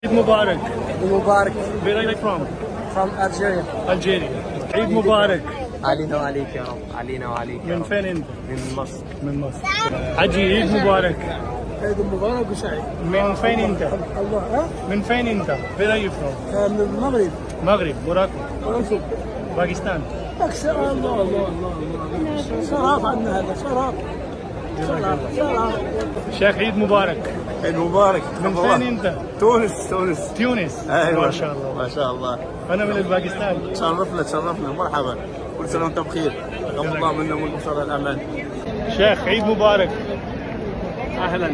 Eid Mubarak. Eid Mubarak. Where are you from? From Algeria. Algeria. Eid Mubarak. علينا وعليك يا رب، علينا وعليك يا من رب. فين انت؟ من مصر. من مصر. حجي عيد مبارك. عيد مبارك وسعيد. من فين انت؟ الله ها؟ من فين انت؟ Where are you from? من المغرب. مغرب. موراكو. ونشوف. باكستان. أكثر الله الله الله. شرف عندنا هذا شرف. شرف. شيخ عيد مبارك. عيد مبارك. من فين انت؟ تونس. تونس. ايوه ما شاء الله. ما شاء الله. انا من الباكستان. تشرفنا مرحبا. كل سنه وانت بخير. تقبل الله منا ومنكم صالح الاعمال. شيخ عيد مبارك. اهلا.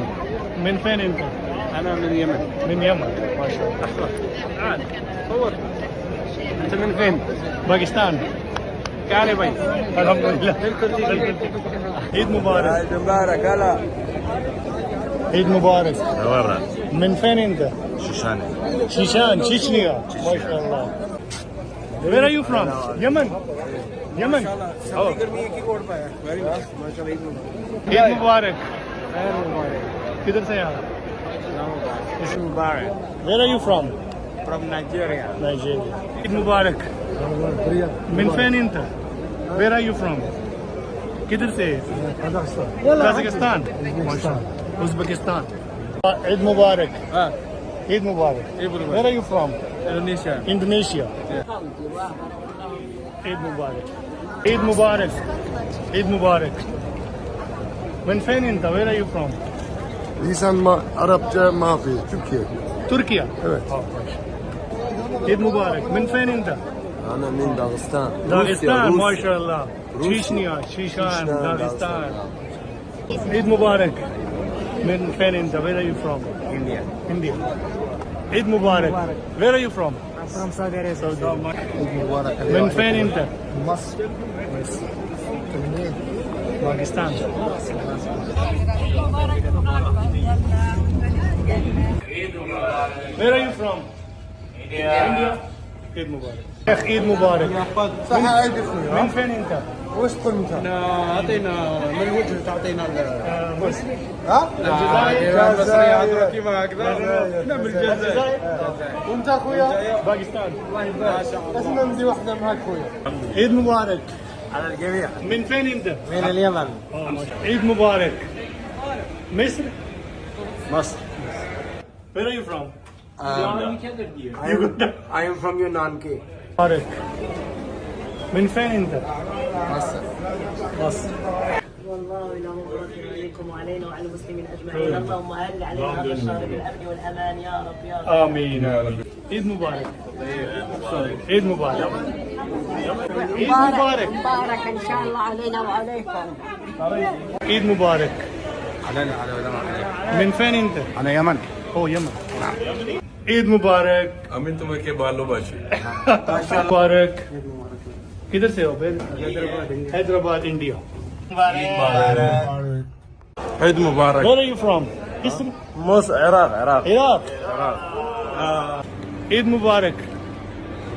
من فين انت؟ انا من اليمن. من يمن. ما شاء الله. تعال صور. انت من فين؟ باكستان. كاري بي. الحمد لله. عيد مبارك. عيد مبارك هلا. عيد مبارك. من فين انت؟ شيشان. شيشنيا. ما شاء الله. Where are you from? Yemen. Yemen. Oh. عيد مبارك. किधर से आप? مبارك. Where are you from? From Nigeria. Nigeria. عيد مبارك. من فين انت? Where are you from? किधर से? Kazakhstan. Uzbekistan. عيد مبارك. عيد مبارك. Where are you from? Indonesia. عيد مبارك. عيد مبارك. عيد مبارك. من فين انت؟ Where are you from? لسان ما عرب ما في تركيا. تركيا. Evet. عيد مبارك. من فين انت؟ أنا من داغستان. داغستان. ما شاء الله. شيشنيا. شيشان. داغستان. عيد مبارك. من فين انت؟ Where are you from? India. عيد مبارك. Where are you from? From Saudi Arabia. من فين انت؟ مصر. باكستان. Where are you from? India. عيد مبارك. شيخ عيد مبارك. صح عيد اخوي. من فين انت؟ وش كنت؟ اعطينا من وجه تعطينا مصر. ها؟ الجزائر. المصريات كيف هكذا؟ احنا من الجزائر. وانت اخويا؟ باكستان. بس نمضي واحده معك اخويا. عيد مبارك. على الجميع. من فين انت؟ من اليمن. عيد مبارك. مصر. مصر. Where are you from? I am from Yunnan. مبارك. من فين انت؟ مصر. مصر. والله له مغفرة عليكم وعلينا وعلى المسلمين اجمعين، اللهم اهل علينا هذا الشهر بالامن والامان يا رب يا رب. امين يا رب. عيد مبارك. عيد مبارك. عيد مبارك. مبارك ان شاء الله علينا وعليكم. عيد مبارك. علينا على من فين انت؟ انا يمن. او يمن. عيد مبارك. Amit तुम्हें के बालों बाजी मुबारक. किधर से हो फिर? Hyderabad India. عيد مبارك. Where are you from? Misr. مصر. عراق. Iraq. عيد مبارك.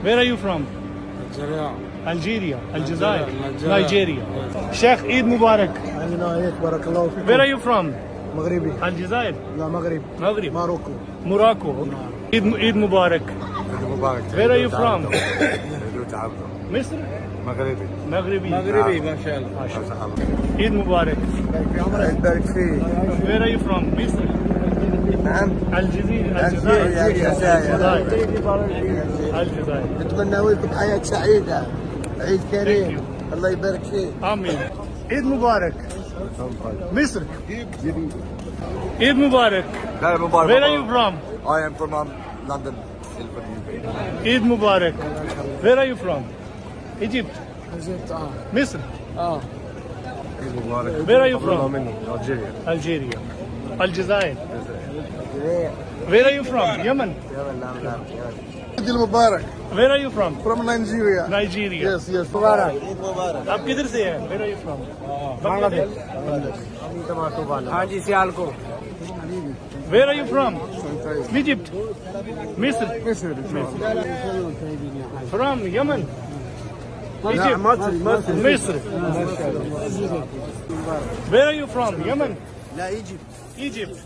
Where are you from? Algeria. الجزائر. Nigeria. شيخ عيد مبارك. علينا وعليك بارك الله فيك. Where are you from? مغربي. الجزائر. لا مغرب. مغرب. ماروكو. موراكو. عيد مبارك. مبارك. Where are you from? مصر. مغربي. مغربي. ما شاء الله. عيد مبارك. يبارك فيك. Where are you from? مصر. نعم. الجزائر. الجزائر. الجزائر. نتمنى لكم حياة سعيدة. عيد كريم. الله يبارك فيك. آمين. عيد مبارك. مصر. عيد مبارك. Where are you from? I am from London. عيد مبارك. Where are you from? Egypt. مصر. Where are you from? Algeria. الجزائر. Where are you from? Yemen. عيد المبارك. Where are you from? From Nigeria. Nigeria. Yes. مبارك. आप किधर से हैं? Where are you from? Bangladesh. हाँ जी Sialkot. Where are you from? Egypt. مصر. From Yemen. Egypt. مصر. Where are you from? Yemen. لا ايجيبت. Egypt.